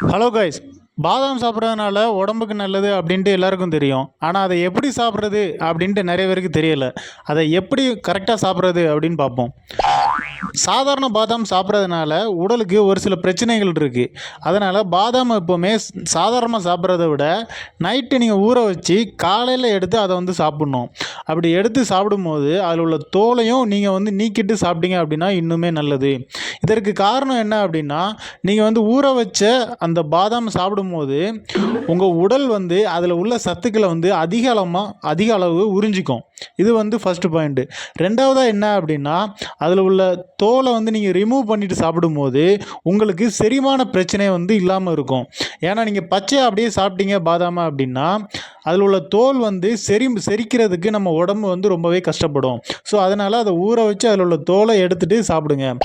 Hello guys. பாதாம் சாப்பிட்றதுனால உடம்புக்கு நல்லது அப்படின்ட்டு எல்லாருக்கும் தெரியும். ஆனால் அதை எப்படி சாப்பிட்றது அப்படின்ட்டு நிறைய பேருக்கு தெரியல. அதை எப்படி கரெக்டாக சாப்பிட்றது அப்படின்னு பார்ப்போம். சாதாரண பாதாம் சாப்பிட்றதுனால உடலுக்கு ஒரு சில பிரச்சனைகள் இருக்குது. அதனால் பாதாம் எப்போவுமே சாதாரணமாக சாப்பிட்றத விட நைட்டு நீங்கள் ஊற வச்சு காலையில் எடுத்து அதை சாப்பிட்ணும். அப்படி எடுத்து சாப்பிடும்போது அதில் உள்ள தோலையும் நீங்கள் நீக்கிட்டு சாப்பிட்டீங்க அப்படின்னா இன்னுமே நல்லது. இதற்கு காரணம் என்ன அப்படின்னா, நீங்கள் ஊற வச்ச அந்த பாதாம் சாப்பிடும்போது உங்கள் உடல் அதில் உள்ள சத்துக்களை அதிக அளவு உறிஞ்சிக்கும். இது ஃபஸ்ட்டு பாயிண்ட்டு. ரெண்டாவதாக என்ன அப்படின்னா, அதில் உள்ள தோலை நீங்கள் ரிமூவ் பண்ணிவிட்டு சாப்பிடும்போது உங்களுக்கு செரிமான பிரச்சனை இல்லாமல் இருக்கும். ஏன்னா நீங்கள் பச்சையாக அப்படியே சாப்பிட்டீங்க பாதாமை அப்படின்னா அதில் உள்ள தோல் செரிக்கிறதுக்கு நம்ம உடம்பு ரொம்பவே கஷ்டப்படும். ஸோ அதனால் அதை ஊற வச்சு அதில் உள்ள தோலை எடுத்துகிட்டு சாப்பிடுங்க.